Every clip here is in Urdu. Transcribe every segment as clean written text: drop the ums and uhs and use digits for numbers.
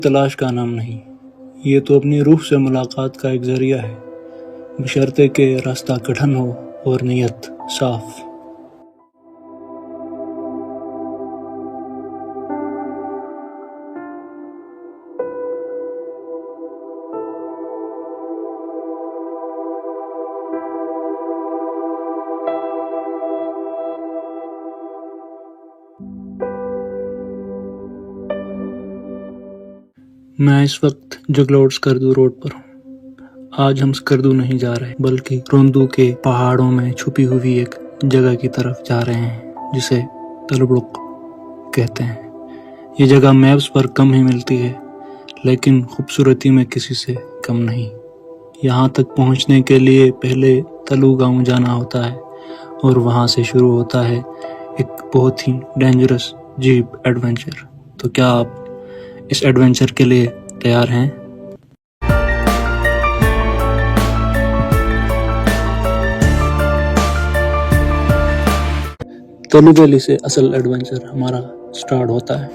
تلاش کا نام نہیں، یہ تو اپنی روح سے ملاقات کا ایک ذریعہ ہے، بشرطے کہ راستہ کٹھن ہو اور نیت صاف۔ میں اس وقت جگلوڈ سکردو روڈ پر ہوں۔ آج ہم سکردو نہیں جا رہے بلکہ روندو کے پہاڑوں میں چھپی ہوئی ایک جگہ کی طرف جا رہے ہیں جسے تلبڑک کہتے ہیں۔ یہ جگہ میپس پر کم ہی ملتی ہے لیکن خوبصورتی میں کسی سے کم نہیں۔ یہاں تک پہنچنے کے لیے پہلے تلو گاؤں جانا ہوتا ہے اور وہاں سے شروع ہوتا ہے ایک بہت ہی ڈینجرس جیپ ایڈونچر۔ تو کیا آپ اس ایڈونچر کے لیے تیار ہیں؟ تلو ویلی سے اصل ایڈونچر ہمارا سٹارٹ ہوتا ہے۔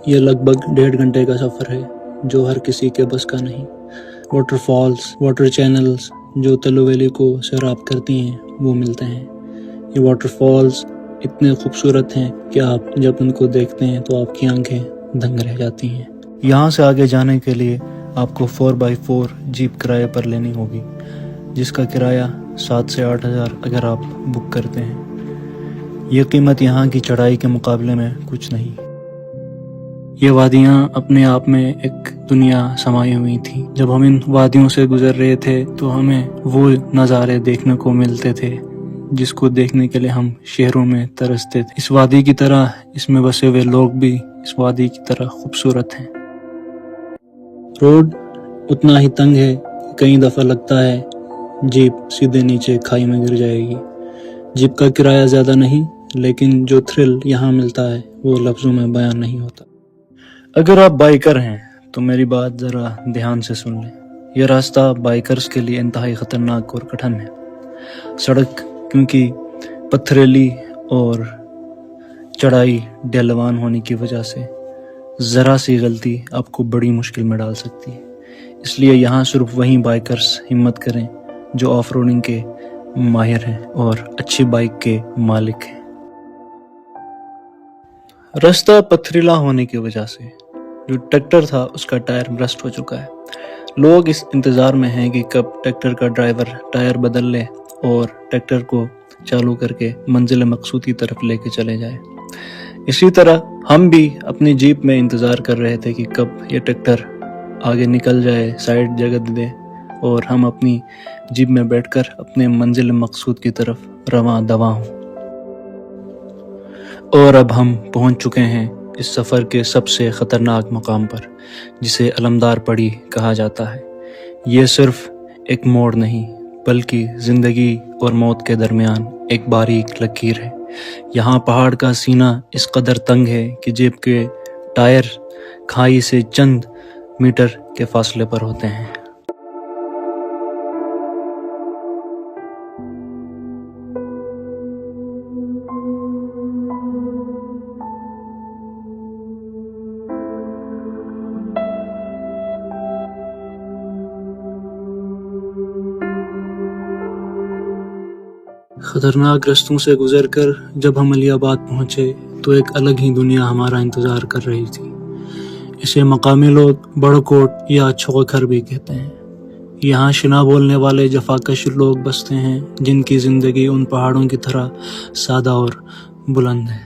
یہ لگ بھگ 1.5 گھنٹے کا سفر ہے جو ہر کسی کے بس کا نہیں۔ واٹر فالز، واٹر چینلز جو تلو ویلی کو سیراب کرتی ہیں وہ ملتے ہیں۔ یہ واٹر فالز اتنے خوبصورت ہیں کہ آپ جب ان کو دیکھتے ہیں تو آپ کی آنکھیں دنگ رہ جاتی ہیں۔ یہاں سے آگے جانے کے لیے آپ کو 4x4 جیپ کرائے پر لینی ہوگی جس کا کرایہ 7 سے 8 ہزار اگر آپ بک کرتے ہیں۔ یہ قیمت یہاں کی چڑھائی کے مقابلے میں کچھ نہیں۔ یہ وادیاں اپنے آپ میں ایک دنیا سمائی ہوئی تھی۔ جب ہم ان وادیوں سے گزر رہے تھے تو ہمیں وہ نظارے دیکھنے کو ملتے تھے جس کو دیکھنے کے لیے ہم شہروں میں ترستے تھے۔ اس وادی کی طرح اس میں بسے ہوئے لوگ بھی اس وادی کی طرح خوبصورت ہیں۔ روڈ اتنا ہی تنگ ہے کہ کئی دفعہ لگتا ہے جیپ سیدھے نیچے کھائی میں گر جائے گی۔ جیپ کا کرایہ زیادہ نہیں لیکن جو تھرل یہاں ملتا ہے وہ لفظوں میں بیان نہیں ہوتا۔ اگر آپ بائیکر ہیں تو میری بات ذرا دھیان سے سن لیں۔ یہ راستہ بائیکرز کے لیے انتہائی خطرناک اور کٹھن ہے۔ سڑک کیونکہ پتھریلی اور چڑھائی ڈھلوان ہونے کی وجہ سے ذرا سی غلطی آپ کو بڑی مشکل میں ڈال سکتی ہے۔ اس لیے یہاں صرف وہی بائیکرز ہمت کریں جو آف روڈنگ کے ماہر ہیں اور اچھی بائک کے مالک ہیں۔ راستہ پتھریلا ہونے کی وجہ سے جو ٹریکٹر تھا اس کا ٹائر برسٹ ہو چکا ہے۔ لوگ اس انتظار میں ہیں کہ کب ٹریکٹر کا ڈرائیور ٹائر بدل لے اور ٹریکٹر کو چالو کر کے منزل مقصود کی طرف لے کے چلے جائے۔ اسی طرح ہم بھی اپنی جیپ میں انتظار کر رہے تھے کہ کب یہ ٹریکٹر آگے نکل جائے، سائڈ جگہ دے اور ہم اپنی جیپ میں بیٹھ کر اپنے منزل مقصود کی طرف رواں دواں ہوں۔ اور اب ہم پہنچ چکے ہیں اس سفر کے سب سے خطرناک مقام پر جسے علمدار پڑی کہا جاتا ہے۔ یہ صرف ایک موڑ نہیں بلکہ زندگی اور موت کے درمیان ایک باریک لکیر ہے۔ یہاں پہاڑ کا سینہ اس قدر تنگ ہے کہ جیپ کے ٹائر کھائی سے چند میٹر کے فاصلے پر ہوتے ہیں۔ خطرناک رستوں سے گزر کر جب ہم علی آباد پہنچے تو ایک الگ ہی دنیا ہمارا انتظار کر رہی تھی۔ اسے مقامی لوگ بڑ کوٹ یا چھوکھر بھی کہتے ہیں۔ یہاں شنا بولنے والے جفاکش لوگ بستے ہیں جن کی زندگی ان پہاڑوں کی طرح سادہ اور بلند ہے۔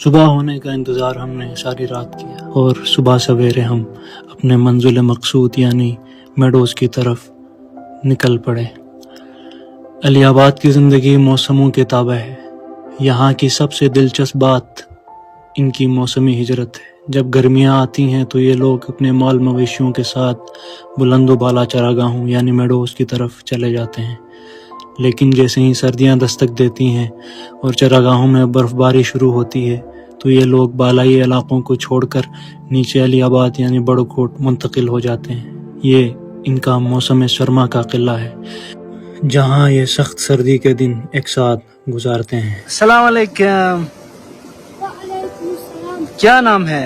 صبح ہونے کا انتظار ہم نے ساری رات کیا اور صبح سویرے ہم اپنے منزل مقصود یعنی میڈوز کی طرف نکل پڑے۔ علی آباد کی زندگی موسموں کے تابع ہے۔ یہاں کی سب سے دلچسپ بات ان کی موسمی ہجرت ہے۔ جب گرمیاں آتی ہیں تو یہ لوگ اپنے مال مویشیوں کے ساتھ بلند و بالا چراگاہوں یعنی میڈوز کی طرف چلے جاتے ہیں، لیکن جیسے ہی سردیاں دستک دیتی ہیں اور چراگاہوں میں برف باری شروع ہوتی ہے تو یہ لوگ بالائی علاقوں کو چھوڑ کر نیچے علی آباد یعنی بڑ کوٹ منتقل ہو جاتے ہیں۔ یہ ان کا موسم سرما کا قلعہ ہے جہاں یہ سخت سردی کے دن ایک ساتھ گزارتے ہیں۔ السلام علیکم، کیا نام ہے؟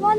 1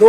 2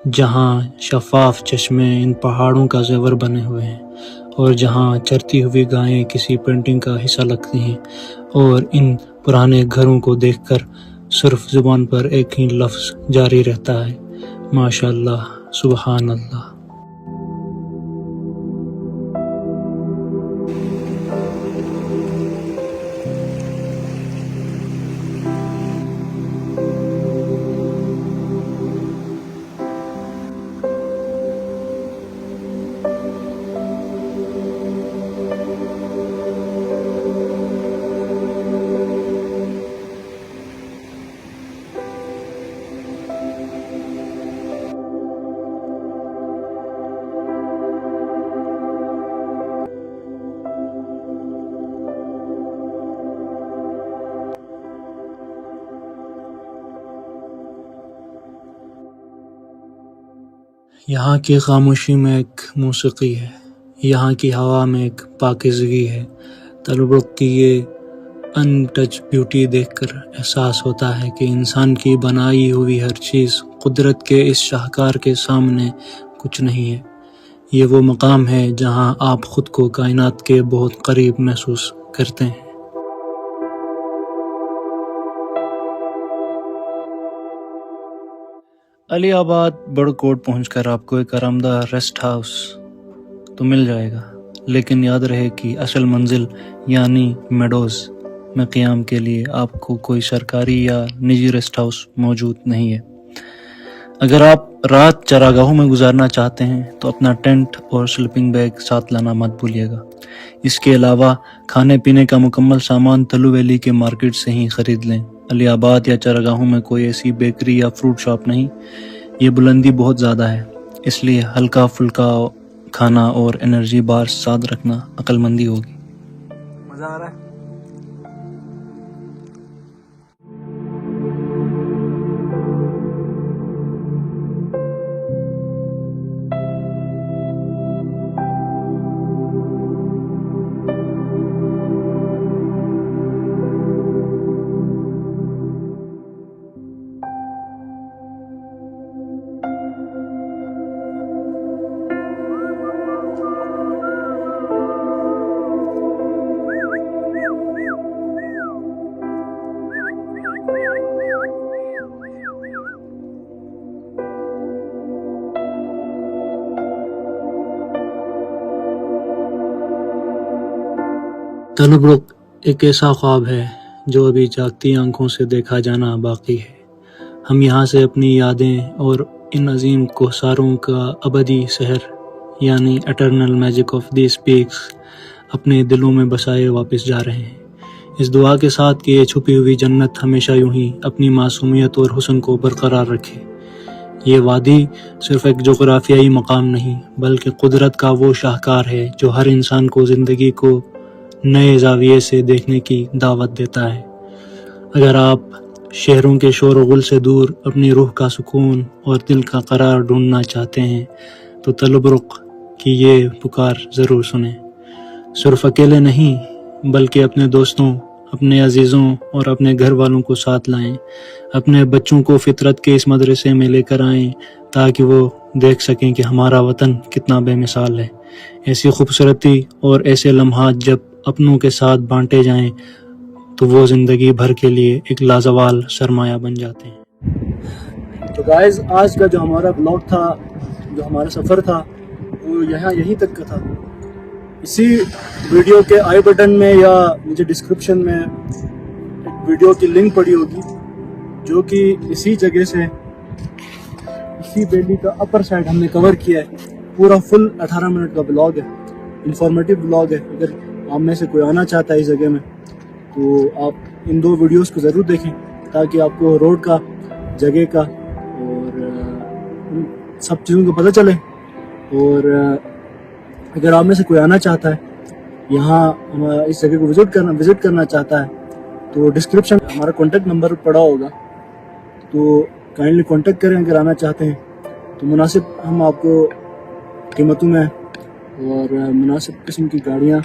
جہاں شفاف چشمے ان پہاڑوں کا زیور بنے ہوئے ہیں، اور جہاں چرتی ہوئی گائیں کسی پینٹنگ کا حصہ لگتی ہیں، اور ان پرانے گھروں کو دیکھ کر صرف زبان پر ایک ہی لفظ جاری رہتا ہے: ماشاء اللہ، سبحان اللہ۔ یہاں کی خاموشی میں ایک موسیقی ہے، یہاں کی ہوا میں ایک پاکیزگی ہے۔ تلبرک کی یہ ان ٹچ بیوٹی دیکھ کر احساس ہوتا ہے کہ انسان کی بنائی ہوئی ہر چیز قدرت کے اس شاہکار کے سامنے کچھ نہیں ہے۔ یہ وہ مقام ہے جہاں آپ خود کو کائنات کے بہت قریب محسوس کرتے ہیں۔ علی آباد بڑکوٹ پہنچ کر آپ کو ایک آرامدہ ریسٹ ہاؤس تو مل جائے گا، لیکن یاد رہے کہ اصل منزل یعنی میڈوز میں قیام کے لیے آپ کو کوئی سرکاری یا نجی ریسٹ ہاؤس موجود نہیں ہے۔ اگر آپ رات چراگاہوں میں گزارنا چاہتے ہیں تو اپنا ٹینٹ اور سلیپنگ بیگ ساتھ لانا مت بھولیے گا۔ اس کے علاوہ کھانے پینے کا مکمل سامان تلو ویلی کے مارکیٹ سے ہی خرید لیں۔ علی آباد یا چراگاہوں میں کوئی ایسی بیکری یا فروٹ شاپ نہیں، یہ بلندی بہت زیادہ ہے، اس لیے ہلکا پھلکا کھانا اور انرجی بار ساتھ رکھنا عقل مندی ہوگی۔ مزہ آ رہا ہے؟ تلبرک ایک ایسا خواب ہے جو ابھی جاگتی آنکھوں سے دیکھا جانا باقی ہے۔ ہم یہاں سے اپنی یادیں اور ان عظیم کوہساروں کا ابدی سحر یعنی eternal magic of these peaks اپنے دلوں میں بسائے واپس جا رہے ہیں، اس دعا کے ساتھ کہ یہ چھپی ہوئی جنت ہمیشہ یوں ہی اپنی معصومیت اور حسن کو برقرار رکھے۔ یہ وادی صرف ایک جغرافیائی مقام نہیں بلکہ قدرت کا وہ شاہکار ہے جو ہر انسان کو زندگی کو نئے زاویے سے دیکھنے کی دعوت دیتا ہے۔ اگر آپ شہروں کے شور و غل سے دور اپنی روح کا سکون اور دل کا قرار ڈھونڈنا چاہتے ہیں تو تلبرک کی یہ پکار ضرور سنیں۔ صرف اکیلے نہیں بلکہ اپنے دوستوں، اپنے عزیزوں اور اپنے گھر والوں کو ساتھ لائیں۔ اپنے بچوں کو فطرت کے اس مدرسے میں لے کر آئیں تاکہ وہ دیکھ سکیں کہ ہمارا وطن کتنا بے مثال ہے۔ ایسی خوبصورتی اور ایسے لمحات جب اپنوں کے ساتھ بانٹے جائیں تو وہ زندگی بھر کے لیے ایک لازوال سرمایہ بن جاتے ہیں۔ تو گائز، آج کا جو ہمارا بلاگ تھا، جو ہمارا سفر تھا، وہ یہیں تک کا تھا۔ اسی ویڈیو کے آئی بٹن میں یا مجھے ڈسکرپشن میں ایک ویڈیو کی لنک پڑی ہوگی جو کہ اسی جگہ سے اسی ویلی کا اپر سائڈ ہم نے کور کیا ہے۔ پورا فل 18 منٹ کا بلاگ ہے، انفارمیٹیو بلاگ ہے۔ اگر آپ میں سے کوئی آنا چاہتا ہے اس جگہ میں تو آپ ان 2 ویڈیوز کو ضرور دیکھیں تاکہ آپ کو روڈ کا، جگہ کا اور ان سب چیزوں کو پتہ چلے۔ اور اگر آپ میں سے کوئی آنا چاہتا ہے یہاں اس جگہ کو وزٹ کرنا چاہتا ہے تو ڈسکرپشن ہمارا کانٹیکٹ نمبر پڑا ہوگا، تو کائنڈلی کانٹیکٹ کریں اگر آنا چاہتے ہیں تو مناسب ہم آپ کو قیمتوں میں اور مناسب قسم کی گاڑیاں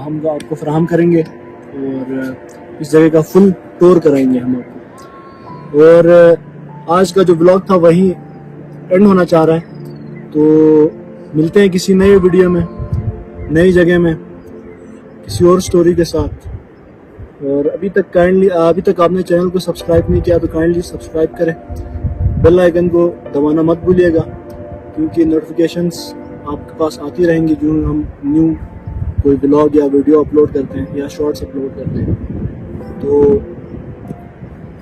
ہم آپ کو فراہم کریں گے اور اس جگہ کا فل ٹور کرائیں گے ہم آپ کو۔ اور آج کا جو بلاگ تھا وہیں اینڈ ہونا چاہ رہا ہے. تو ملتے ہیں کسی نئے ویڈیو میں, نئی جگہ میں, کسی اور سٹوری کے ساتھ. اور ابھی تک آپ نے چینل کو سبسکرائب نہیں کیا تو کائنڈلی سبسکرائب کریں. بیل آئیکن کو دبانا مت بھولیے گا, کیونکہ نوٹیفیکیشنز آپ کے پاس آتی رہیں گی جو ہم نیو کوئی بلاگ یا ویڈیو اپلوڈ کرتے ہیں یا شارٹس اپلوڈ کرتے ہیں. تو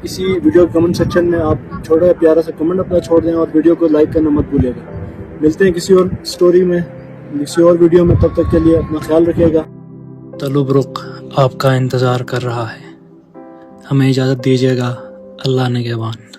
اسی ویڈیو کمنٹ سیکشن میں آپ چھوٹا پیارا سا کمنٹ اپنا چھوڑ دیں, اور ویڈیو کو لائک کرنا مت بھولیے گا. ملتے ہیں کسی اور سٹوری میں, کسی اور ویڈیو میں. تب تک کے لیے اپنا خیال رکھیے گا. تلبرک آپ کا انتظار کر رہا ہے. ہمیں اجازت دیجیے گا. اللہ نگہبان.